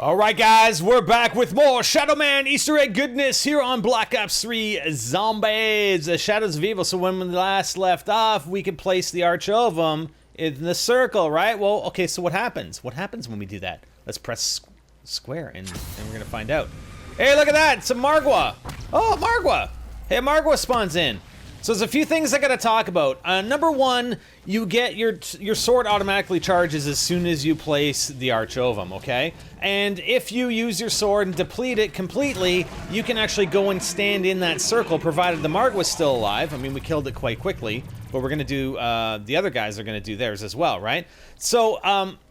Alright guys, we're back with more Shadowman Easter Egg goodness here on Black Ops 3 Zombies, Shadows of Evil. So when we last left off, we could place the Arch-Ovum in the circle, right? Well, okay, so what happens? What happens when we do that? Let's press square and we're gonna find out. Hey, look at that, it's a Margwa. Oh, Margwa. Hey, Margwa spawns in. So there's a few things I gotta talk about. Number one, you get your sword automatically charges as soon as you place the Arch-Ovum, okay? And if you use your sword and deplete it completely, you can actually go and stand in that circle, provided the Marg was still alive. I mean, we killed it quite quickly, but we're gonna do, the other guys are gonna do theirs as well, right? So,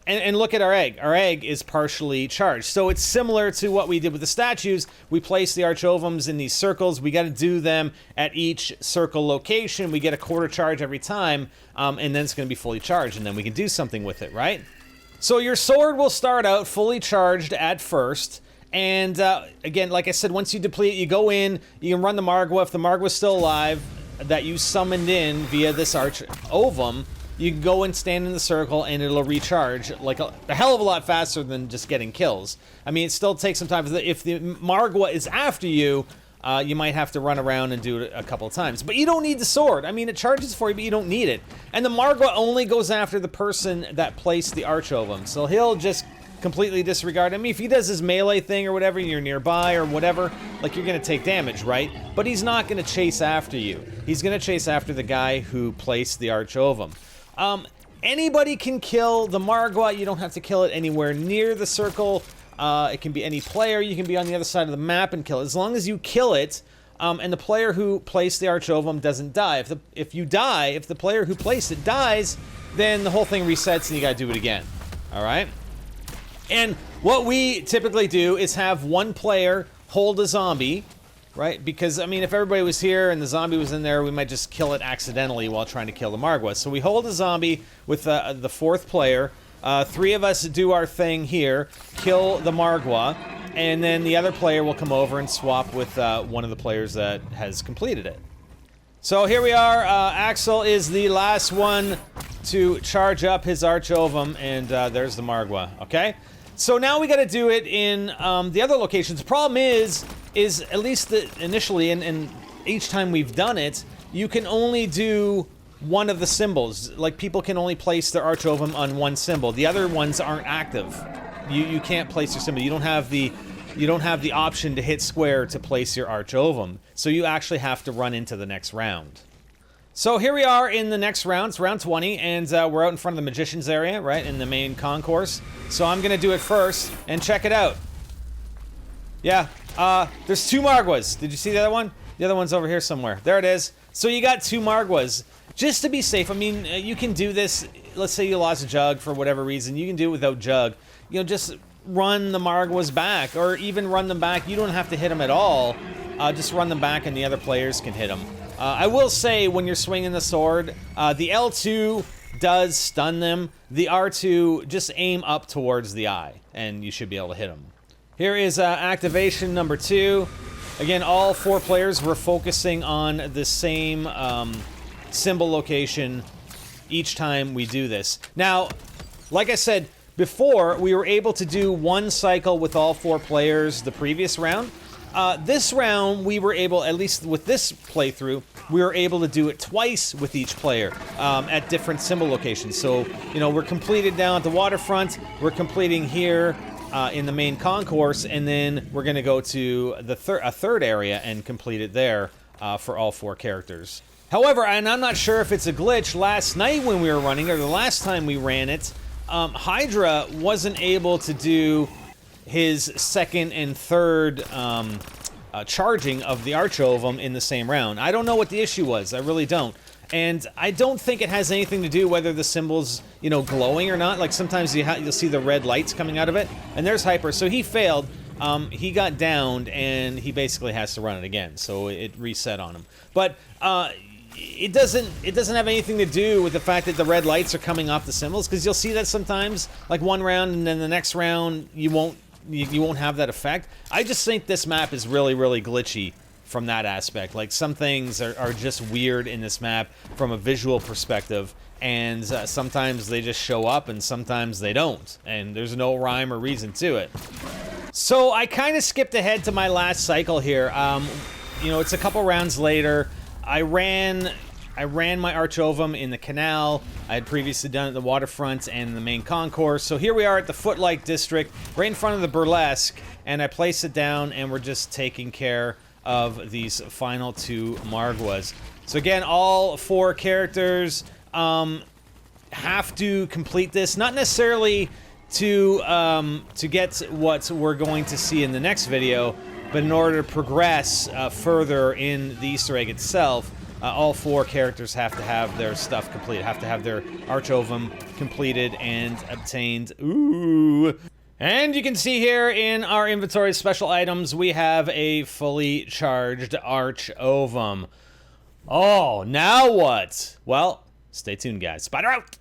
and look at our egg. Our egg is partially charged. So it's similar to what we did with the statues. We place the Arch-Ovums in these circles. We gotta do them at each circle location. We get a quarter charge every time, and then it's gonna be fully charged, and then we can do something with it, right? So your sword will start out fully charged at first, and again, like I said, once you deplete it, you go in, you can run the Margwa. If the Margwa's still alive, that you summoned in via this Arch-Ovum, you can go and stand in the circle and it'll recharge like a hell of a lot faster than just getting kills. I mean, it still takes some time. If the Margwa is after you, you might have to run around and do it a couple of times. But you don't need the sword. I mean, it charges for you, but you don't need it. And the Margwa only goes after the person that placed the Arch-Ovum. So he'll just completely disregard. I mean, if he does his melee thing or whatever, you're nearby or whatever, like, you're gonna take damage, right? But he's not gonna chase after you. He's gonna chase after the guy who placed the Arch-Ovum. Anybody can kill the Margwa. You don't have to kill it anywhere near the circle. It can be any player. You can be on the other side of the map and kill it. As long as you kill it, and the player who placed the Arch-Ovum doesn't die. If you die, if the player who placed it dies, then the whole thing resets and you gotta do it again. Alright? And what we typically do is have one player hold a zombie, right? Because, I mean, if everybody was here and the zombie was in there, we might just kill it accidentally while trying to kill the Margwa. So we hold a zombie with the fourth player. Three of us do our thing here, kill the Margwa, and then the other player will come over and swap with one of the players that has completed it. So here we are. Axel is the last one to charge up his Arch-Ovum, and there's the Margwa, okay? So now we gotta do it in the other locations. The problem is at least initially, and each time we've done it, you can only do one of the symbols. Like, people can only place their Arch-Ovum on one symbol. The other ones aren't active. You can't place your symbol. You don't have the option to hit square to place your Arch-Ovum. So you actually have to run into the next round. So here we are in the next round. It's round 20, and we're out in front of the Magician's area, right, in the main concourse. So I'm gonna do it first, and check it out. Yeah, there's two Margwas. Did you see the other one? The other one's over here somewhere. There it is. So you got two Margwas. Just to be safe, I mean, you can do this. Let's say you lost a jug for whatever reason. You can do it without jug. You know, just run the Margwas back, or even run them back. You don't have to hit them at all. Just run them back and the other players can hit them. I will say, when you're swinging the sword, the L2 does stun them. The R2, just aim up towards the eye, and you should be able to hit them. Here is activation number 2. Again, all 4 players were focusing on the same symbol location each time we do this. Now, like I said before, we were able to do one cycle with all 4 players the previous round. This round, we were able, at least with this playthrough, we were able to do it twice with each player at different symbol locations. So, you know, we're completed down at the waterfront, we're completing here in the main concourse, and then we're going to go to the a third area and complete it there for all 4 characters. However, and I'm not sure if it's a glitch, last night when we were running, or the last time we ran it, Hydra wasn't able to do his second and third charging of the Arch-Ovum in the same round. I don't know what the issue was, I really don't. And I don't think it has anything to do whether the symbol's, you know, glowing or not. Like, sometimes you'll see the red lights coming out of it, and there's Hyper, so he failed. He got downed, and he basically has to run it again, so it reset on him. But it doesn't have anything to do with the fact that the red lights are coming off the symbols, because you'll see that sometimes, like one round, and then the next round you won't have that effect. I just think this map is really, really glitchy from that aspect. Like, some things are just weird in this map from a visual perspective, and sometimes they just show up and sometimes they don't, and there's no rhyme or reason to it. So I kind of skipped ahead to my last cycle here. You know, it's a couple rounds later. I ran my Arch-Ovum in the canal. I had previously done it at the waterfront and the main concourse. So here we are at the Footlight District, right in front of the Burlesque, and I place it down, and we're just taking care of these final 2 Margwas. So again, all 4 characters have to complete this, not necessarily to get what we're going to see in the next video, but in order to progress further in the Easter egg itself, all 4 characters have to have their stuff completed, have to have their Arch-Ovum completed and obtained. Ooh. And you can see here in our inventory special items, we have a fully charged Arch-Ovum. Oh, now what? Well, stay tuned, guys. Spider out!